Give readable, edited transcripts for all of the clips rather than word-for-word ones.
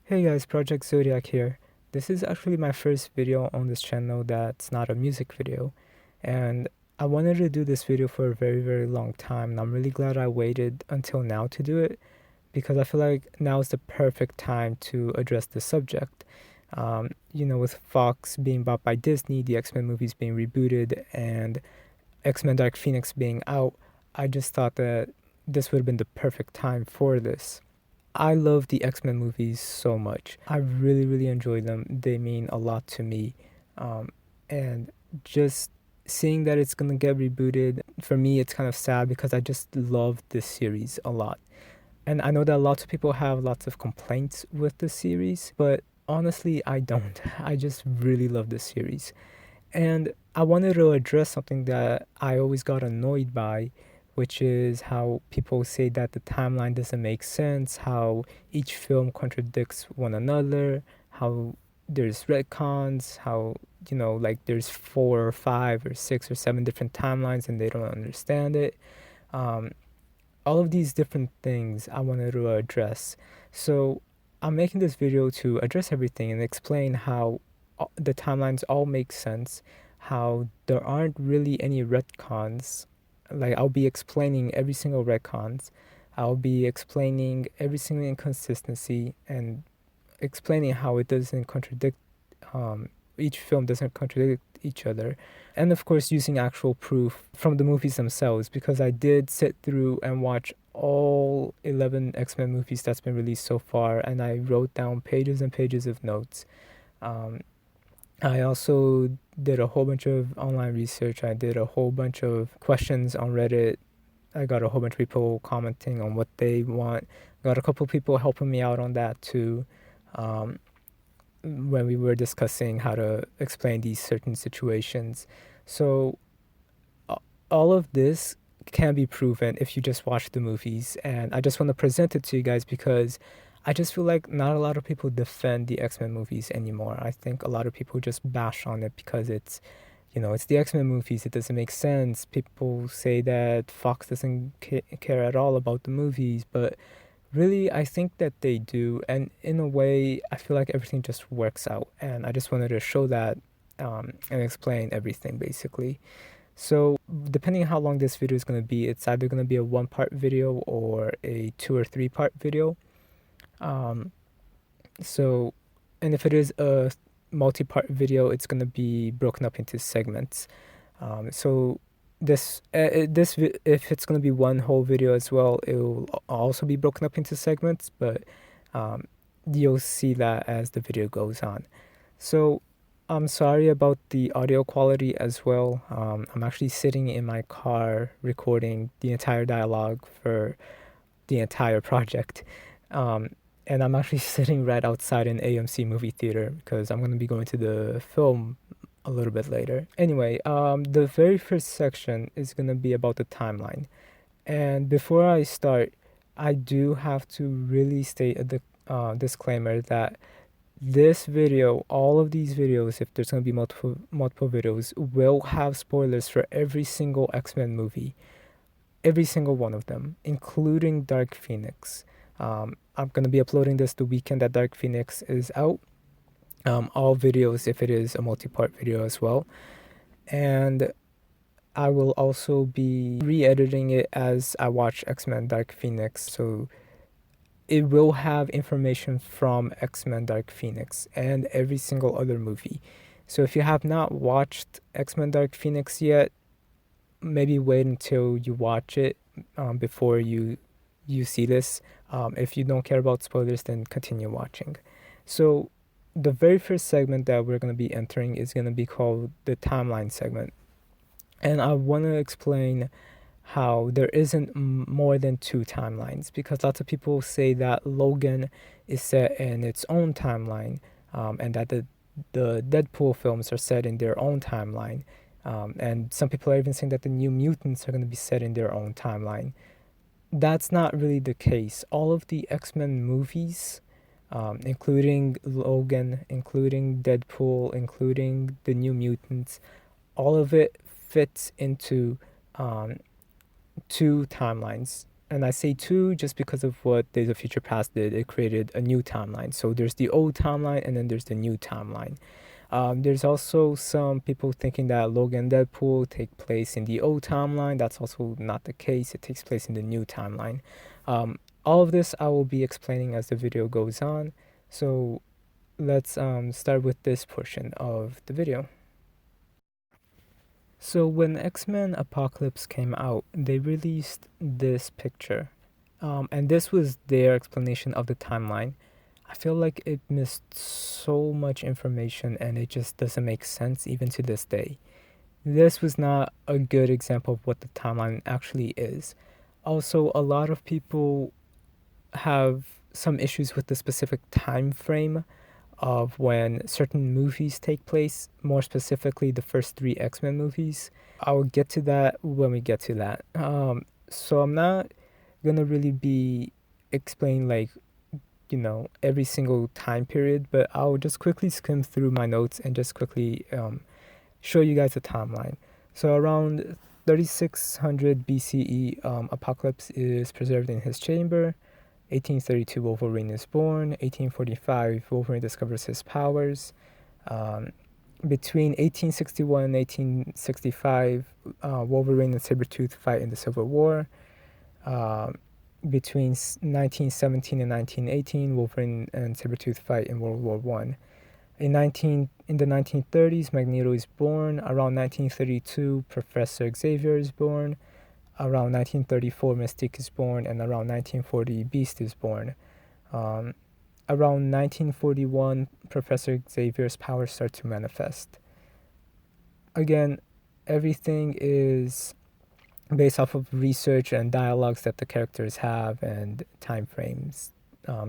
Hey guys, project-zodiac here. This is actually my first video on this channel that's not a music video, and I wanted to do this video for a very long time, and I'm really glad I waited until now to do it because I feel like now is the perfect time to address the subject. With Fox being bought by Disney, the X-Men movies being rebooted, and X-Men Dark Phoenix being out, I just thought that this would have been the perfect time for this. I love the X-Men movies so much. I really enjoy them. They mean a lot to me. Um, and just seeing that it's gonna get rebooted, for me, it's kind of sad because I just love this series a lot. And I know that lots of people have lots of complaints with the series, but honestly, I don't. I just really love this series. And I wanted to address something that I always got annoyed by, which is how people say that the timeline doesn't make sense, how each film contradicts one another, how there's retcons, how, like there's four or five or six or seven different timelines and they don't understand it. Um, all of these different things I wanted to address. So I'm making this video to address everything and explain how the timelines all make sense, how there aren't really any retcons. Like I'll be explaining every single retcons. I'll be explaining every single inconsistency and explaining how it doesn't contradict um, each film doesn't contradict each other, and of course using actual proof from the movies themselves, because I did sit through and watch all 11 X-Men movies that's been released so far, and I wrote down pages and pages of notes. um, I also did a whole bunch of online research. I did a whole bunch of questions on Reddit. I got a whole bunch of people commenting on what they want. Got a couple people helping me out on that too. Um, when we were discussing how to explain these certain situations. So all of this can be proven if you just watch the movies, and I just want to present it to you guys because I just feel like not a lot of people defend the X-Men movies anymore. I think a lot of people just bash on it because it's the X-Men movies. It doesn't make sense. People say that Fox doesn't care at all about the movies, but really, I think that they do, and in a way, I feel like everything just works out, and I just wanted to show that and explain everything basically. So, depending on how long this video is going to be, it's either going to be a one-part video or a two or three-part video. Um, so, and if it is a multi-part video, it's going to be broken up into segments. So if it's going to be one whole video as well, it will also be broken up into segments, but um, you'll see that as the video goes on. So I'm sorry about the audio quality as well. I'm actually sitting in my car recording the entire dialogue for the entire project. Um, and I'm actually sitting right outside an AMC movie theater because I'm going to be going to the film a little bit later. Anyway, the very first section is going to be about the timeline. And before I start, I do have to really state a disclaimer that this video, all of these videos, if there's going to be multiple videos, will have spoilers for every single X-Men movie, every single one of them, including Dark Phoenix. I'm going to be uploading this the weekend that Dark Phoenix is out. All videos if it is a multi-part video as well. And I will also be re-editing it as I watch X-Men Dark Phoenix. So it will have information from X-Men Dark Phoenix and every single other movie. So if you have not watched X-Men Dark Phoenix yet, maybe wait until you watch it before you see this. If you don't care about spoilers, then continue watching. So the very first segment that we're going to be entering is going to be called the timeline segment. And I want to explain how there isn't more than two timelines, because lots of people say that Logan is set in its own timeline, and that the Deadpool films are set in their own timeline. And some people are even saying that the New Mutants are going to be set in their own timeline. That's not really the case. All of the X-Men movies, including Logan, including Deadpool, including the New Mutants, all of it fits into two timelines. And I say two just because of what Days of Future Past did. It created a new timeline. So there's the old timeline and then there's the new timeline. There's also some people thinking that Logan and Deadpool take place in the old timeline. That's also not the case. It takes place in the new timeline. All of this I will be explaining as the video goes on. So let's start with this portion of the video. So when X-Men Apocalypse came out, they released this picture. And this was their explanation of the timeline. I feel like it missed so much information and it just doesn't make sense even to this day. This was not a good example of what the timeline actually is. Also, a lot of people have some issues with the specific time frame of when certain movies take place, more specifically the first three X-Men movies. I'll get to that when we get to that. So I'm not gonna really be explaining like, every single time period, but I'll just quickly skim through my notes and just quickly show you guys the timeline. So around 3600 BCE, Apocalypse is preserved in his chamber. 1832, Wolverine is born. 1845, Wolverine discovers his powers. Between 1861 and 1865, Wolverine and Sabretooth fight in the Civil War. Between 1917 and 1918, Wolverine and Sabretooth fight in World War One. In the 1930s, Magneto is born. Around 1932, Professor Xavier is born. Around 1934, Mystique is born, and around 1940, Beast is born. Around 1941, Professor Xavier's powers start to manifest. Again, everything is based off of research and dialogues that the characters have and time frames.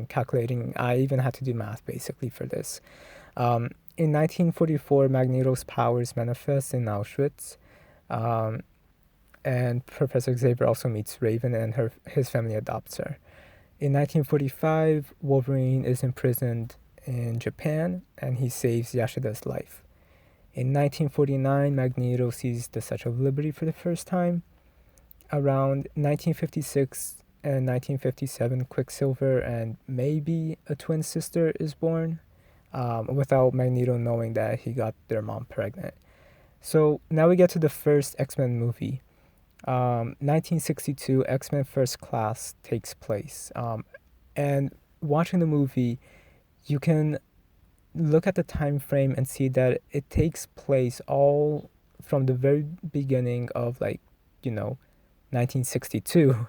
Calculating, I even had to do math basically for this. In 1944, Magneto's powers manifest in Auschwitz. And Professor Xavier also meets Raven and his family adopts her. In 1945, Wolverine is imprisoned in Japan and he saves Yashida's life. In 1949, Magneto sees the Statue of Liberty for the first time. Around 1956 and 1957, Quicksilver and maybe a twin sister is born, without Magneto knowing that he got their mom pregnant. So now we get to the first X-Men movie. 1962, X-Men First Class takes place. And watching the movie, you can look at the time frame and see that it takes place all from the very beginning of 1962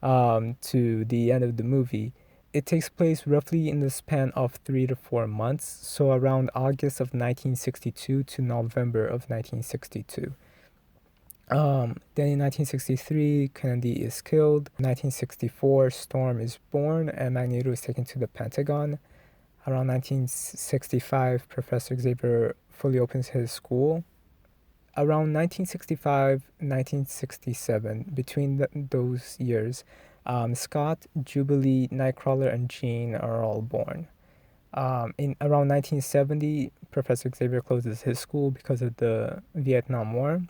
to the end of the movie. It takes place roughly in the span of 3 to 4 months, so around August of 1962 to November of 1962. Then in 1963, Kennedy is killed. 1964, Storm is born and Magneto is taken to the Pentagon. Around 1965, Professor Xavier fully opens his school. Around 1965, 1967, between those years, Scott, Jubilee, Nightcrawler, and Jean are all born. In around 1970, Professor Xavier closes his school because of the Vietnam War.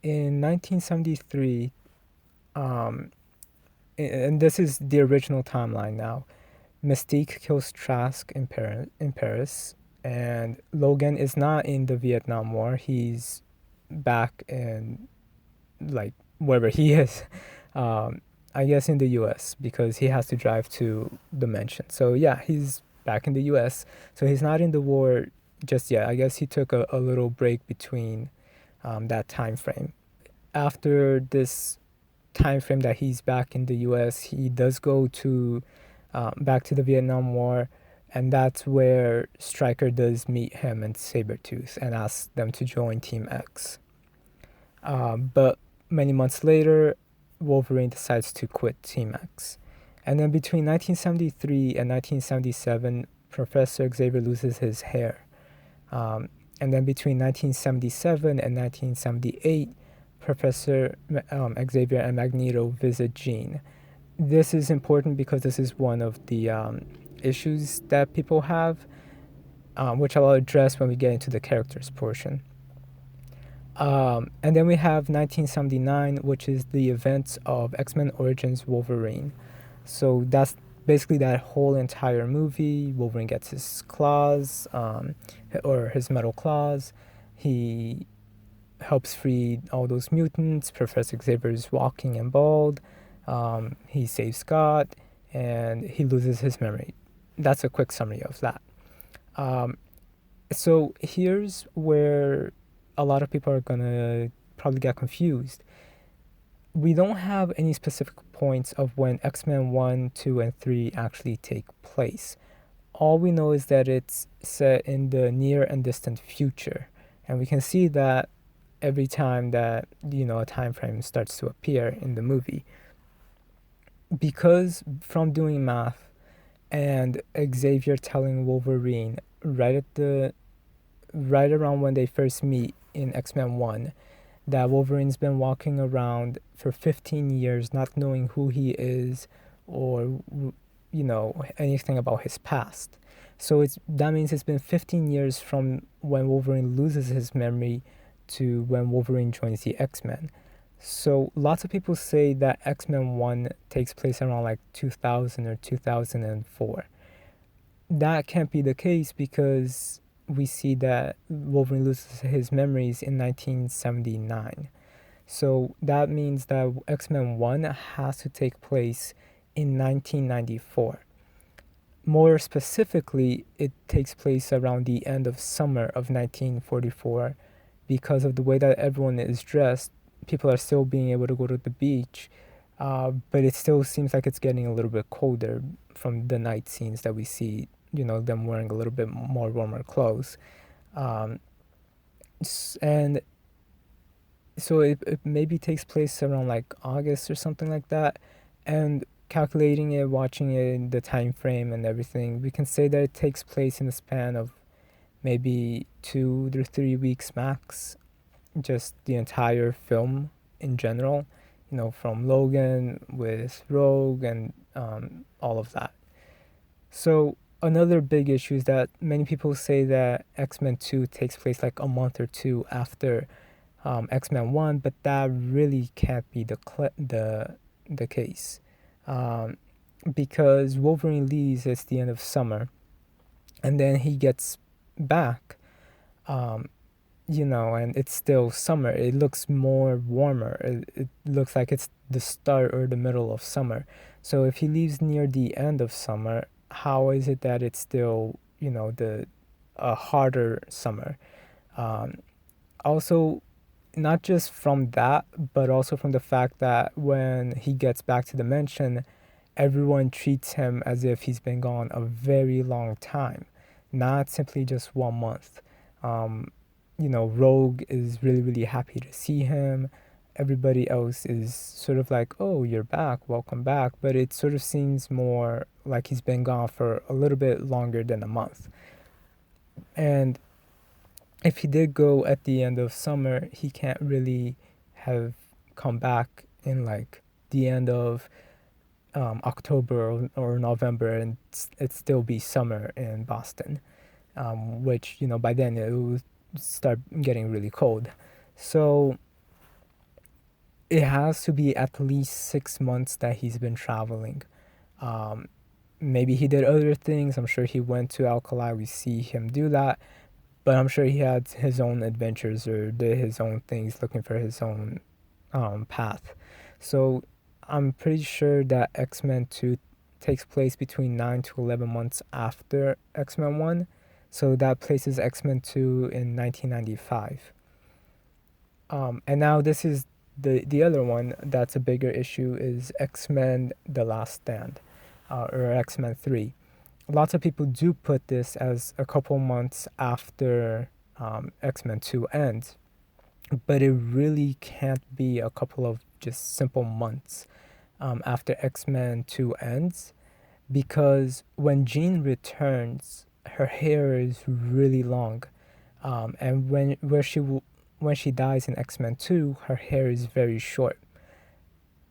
In 1973, and this is the original timeline now, Mystique kills Trask in Paris, and Logan is not in the Vietnam War. He's back in, wherever he is. I guess in the US, because he has to drive to the mansion. So yeah, he's back in the US. So he's not in the war just yet. I guess he took a little break between that time frame. After this time frame that he's back in the US, he does go to back to the Vietnam War, and that's where Stryker does meet him and Sabretooth and asks them to join Team X. But many months later, Wolverine decides to quit Team X. And then between 1973 and 1977, Professor Xavier loses his hair. And then between 1977 and 1978, Professor Xavier and Magneto visit Jean. This is important because this is one of the issues that people have, which I'll address when we get into the characters portion. And then we have 1979, which is the events of X-Men Origins Wolverine. So that's basically that whole entire movie. Wolverine gets his claws, or his metal claws. He helps free all those mutants. Professor Xavier's walking and bald. He saves Scott, and he loses his memory. That's a quick summary of that. Um, so here's where a lot of people are gonna probably get confused. We don't have any specific points of when X-Men 1, 2, and 3 actually take place. All we know is that it's set in the near and distant future. And we can see that every time that, a time frame starts to appear in the movie. Because from doing math and Xavier telling Wolverine right around when they first meet in X-Men 1 that Wolverine's been walking around for 15 years not knowing who he is or anything about his past. So that means it's been 15 years from when Wolverine loses his memory to when Wolverine joins the X-Men. So lots of people say that X-Men 1 takes place around like 2000 or 2004. That can't be the case because we see that Wolverine loses his memories in 1979. So that means that X-Men 1 has to take place in 1994. More specifically, it takes place around the end of summer of 1944 because of the way that everyone is dressed. People are still being able to go to the beach, but it still seems like it's getting a little bit colder from the night scenes that we see, them wearing a little bit more warmer clothes. Um, and so it maybe takes place around like August or something like that. And calculating it, watching it in the time frame and everything, we can say that it takes place in a span of maybe 2 to 3 weeks max, just the entire film in general, from Logan with Rogue and all of that. So another big issue is that many people say that X-Men 2 takes place like a month or two after X-Men 1, but that really can't be the case. Because Wolverine leaves at the end of summer, and then he gets back, and it's still summer. It looks more warmer. It looks like it's the start or the middle of summer. So if he leaves near the end of summer, how is it that it's still, the a harder summer? Also, not just from that, but also from the fact that when he gets back to the mansion, everyone treats him as if he's been gone a very long time, not simply just 1 month. Rogue is really, really happy to see him. Everybody else is sort of like, oh, you're back, welcome back. But it sort of seems more like he's been gone for a little bit longer than a month. And if he did go at the end of summer, he can't really have come back in like the end of October or November, and it still be summer in Boston, which by then it will start getting really cold. So it has to be at least 6 months that he's been traveling. Maybe he did other things. I'm sure he went to Alkali. We see him do that. But I'm sure he had his own adventures or did his own things looking for his own path. So I'm pretty sure that X-Men 2 takes place between 9 to 11 months after X-Men 1. So that places X-Men 2 in 1995. And now this is the other one that's a bigger issue is X-Men The Last Stand, or X-Men 3. Lots of people do put this as a couple months after X-Men 2 ends, but it really can't be a couple of just simple months after X-Men 2 ends, because when Jean returns, her hair is really long, and when she dies in X-Men 2, her hair is very short.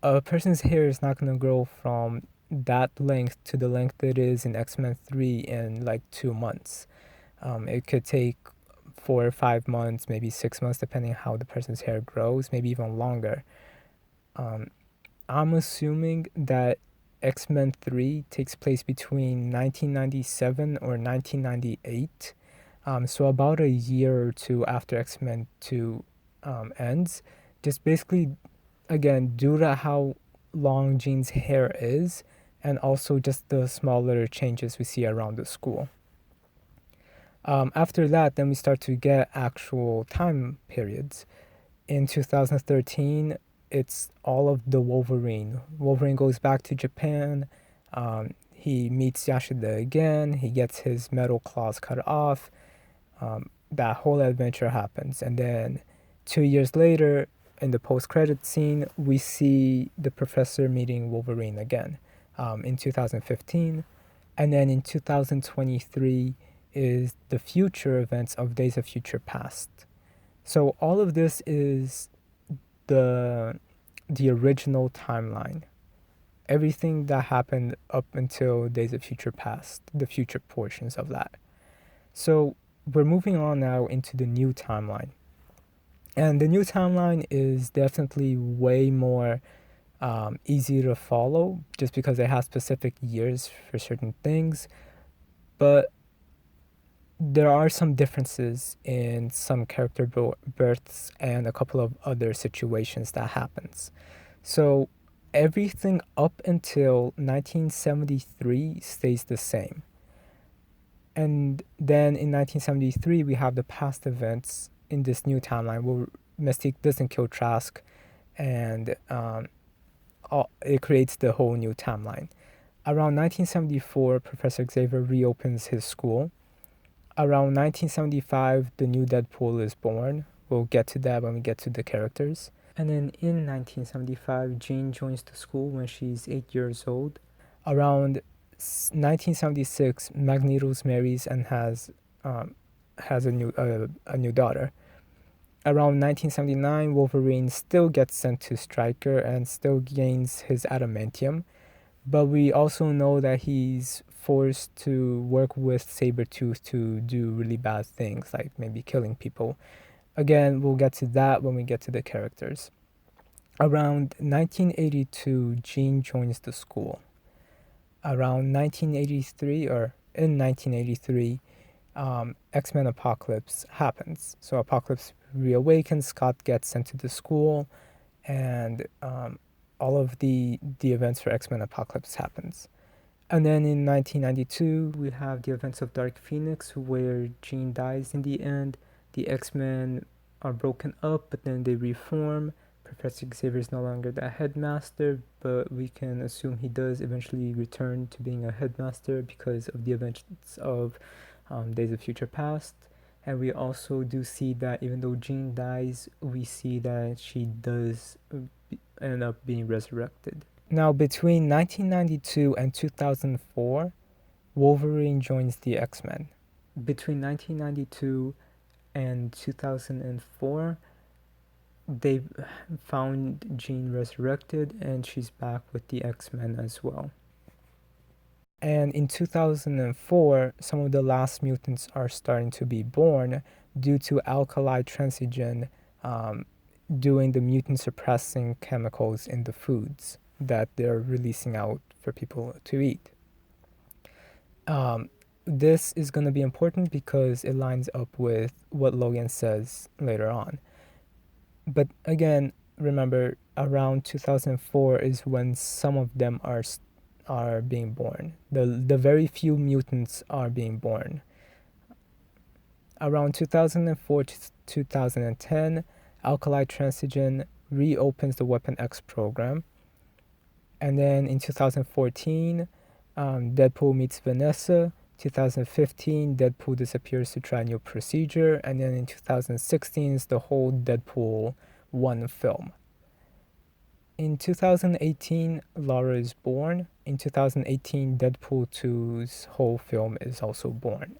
A person's hair is not going to grow from that length to the length it is in X-Men 3 in like 2 months. It could take 4 or 5 months, maybe 6 months, depending how the person's hair grows, maybe even longer. Um, I'm assuming that X-Men 3 takes place between 1997 or 1998. So about a year or two after X-Men 2 ends. Just basically, again, due to how long Jean's hair is, and also just the smaller changes we see around the school. After that, then we start to get actual time periods. In 2013, it's all of the Wolverine. Wolverine goes back to Japan. He meets Yashida again. He gets his metal claws cut off. That whole adventure happens. And then 2 years later, in the post-credit scene, we see the professor meeting Wolverine again in 2015. And then in 2023 is the future events of Days of Future Past. So all of this is the original timeline. Everything that happened up until Days of Future Past, the future portions of that. So we're moving on now into the new timeline. And the new timeline is definitely way more easy to follow just because it has specific years for certain things. But there are some differences in some character births and a couple of other situations that happens. So everything up until 1973 stays the same. And then in 1973, we have the past events in this new timeline where Mystique doesn't kill Trask, and it creates the whole new timeline. Around 1974, Professor Xavier reopens his school. Around 1975, the new Deadpool is born. We'll get to that when we get to the characters. And then in 1975, Jean joins the school when she's 8 years old. Around 1976, Magneto marries and has a new daughter. Around 1979, Wolverine still gets sent to Stryker and still gains his adamantium, but we also know that he's forced to work with Sabretooth to do really bad things, like maybe killing people. Again, we'll get to that when we get to the characters. Around 1982, Jean joins the school. Around 1983, or in 1983, X-Men Apocalypse happens. So Apocalypse reawakens, Scott gets sent to the school, and all of the events for X-Men Apocalypse happens. And then in 1992, we have the events of Dark Phoenix, where Jean dies in the end. The X-Men are broken up, but then they reform. Professor Xavier is no longer the headmaster, but we can assume he does eventually return to being a headmaster because of the events of Days of Future Past. And we also do see that even though Jean dies, we see that she does end up being resurrected. Now, between 1992 and 2004, Wolverine joins the X-Men. Between 1992 and 2004, they found Jean resurrected, and she's back with the X-Men as well. And in 2004, some of the last mutants are starting to be born due to alkali transigen doing the mutant suppressing chemicals in the foods that they're releasing out for people to eat. This is going to be important because it lines up with what Logan says later on. But again, remember, around 2004 is when some of them are being born. The very few mutants are being born. Around 2004 to 2010, Alkali Transigen reopens the Weapon X program. And then in 2014, Deadpool meets Vanessa. 2015, Deadpool disappears to try a new procedure. And then in 2016 is the whole Deadpool 1 film. In 2018, Lara is born. In 2018, Deadpool 2's whole film is also born.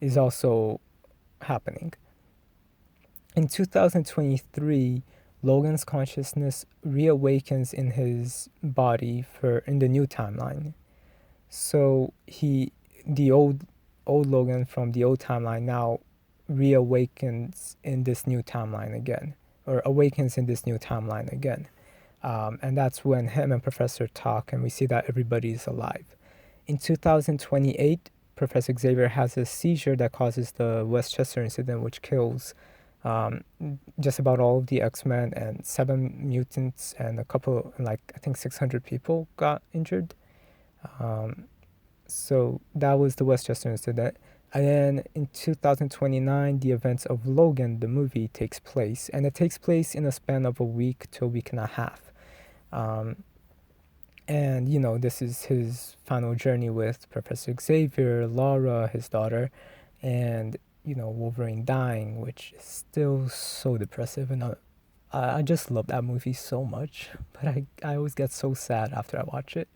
Is also happening. In 2023, Logan's consciousness reawakens in his body in the new timeline. So the old Logan from the old timeline now reawakens in this new timeline again, or awakens in this new timeline again. And that's when him and Professor talk, and we see that everybody's alive. In 2028, Professor Xavier has a seizure that causes the Westchester incident, which kills um, just about all of the X-Men and 7 mutants, and a couple, like I think 600 people got injured. Um, so that was the Westchester incident. And then in 2029, the events of Logan, the movie, takes place, and it takes place in a span of a week to a week and a half. Um, and this is his final journey with Professor Xavier, Laura, his daughter, and Wolverine dying, which is still so depressive. And I just love that movie so much, but I always get so sad after I watch it.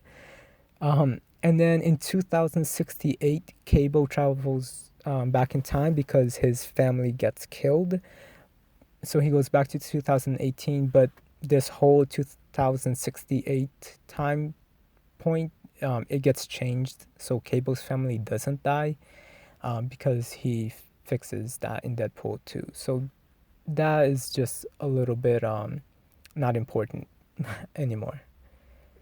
And then in 2068, Cable travels back in time because his family gets killed. So he goes back to 2018, but this whole 2068 time point, it gets changed. So Cable's family doesn't die because he fixes that in Deadpool 2. So that is just a little bit not important anymore.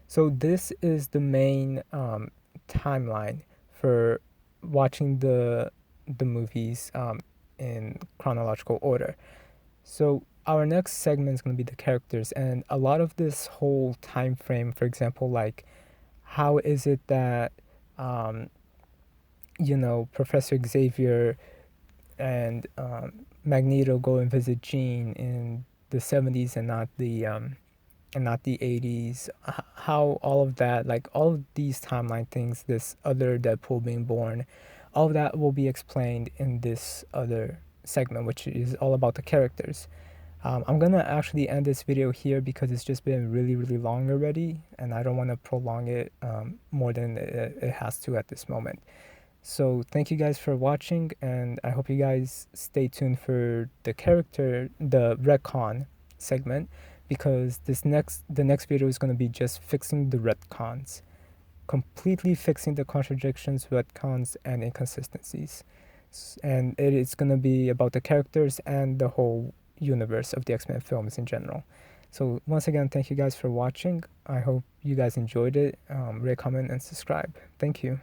So this is the main timeline for watching the movies in chronological order. So our next segment is going to be the characters, and a lot of this whole time frame, for example, like how is it that Professor Xavier and Magneto go and visit Jean in the 70s and not the 80s, how all of that, like all of these timeline things, this other Deadpool being born, all of that will be explained in this other segment, which is all about the characters. I'm gonna actually end this video here because it's just been really, really long already, and I don't want to prolong it more than it has to at this moment. So thank you guys for watching, and I hope you guys stay tuned for the retcon segment, because the next video is going to be just fixing the retcons, completely fixing the contradictions, retcons, and inconsistencies. And it is going to be about the characters and the whole universe of the X-Men films in general. So once again, thank you guys for watching. I hope you guys enjoyed it. Rate, comment, and subscribe. Thank you.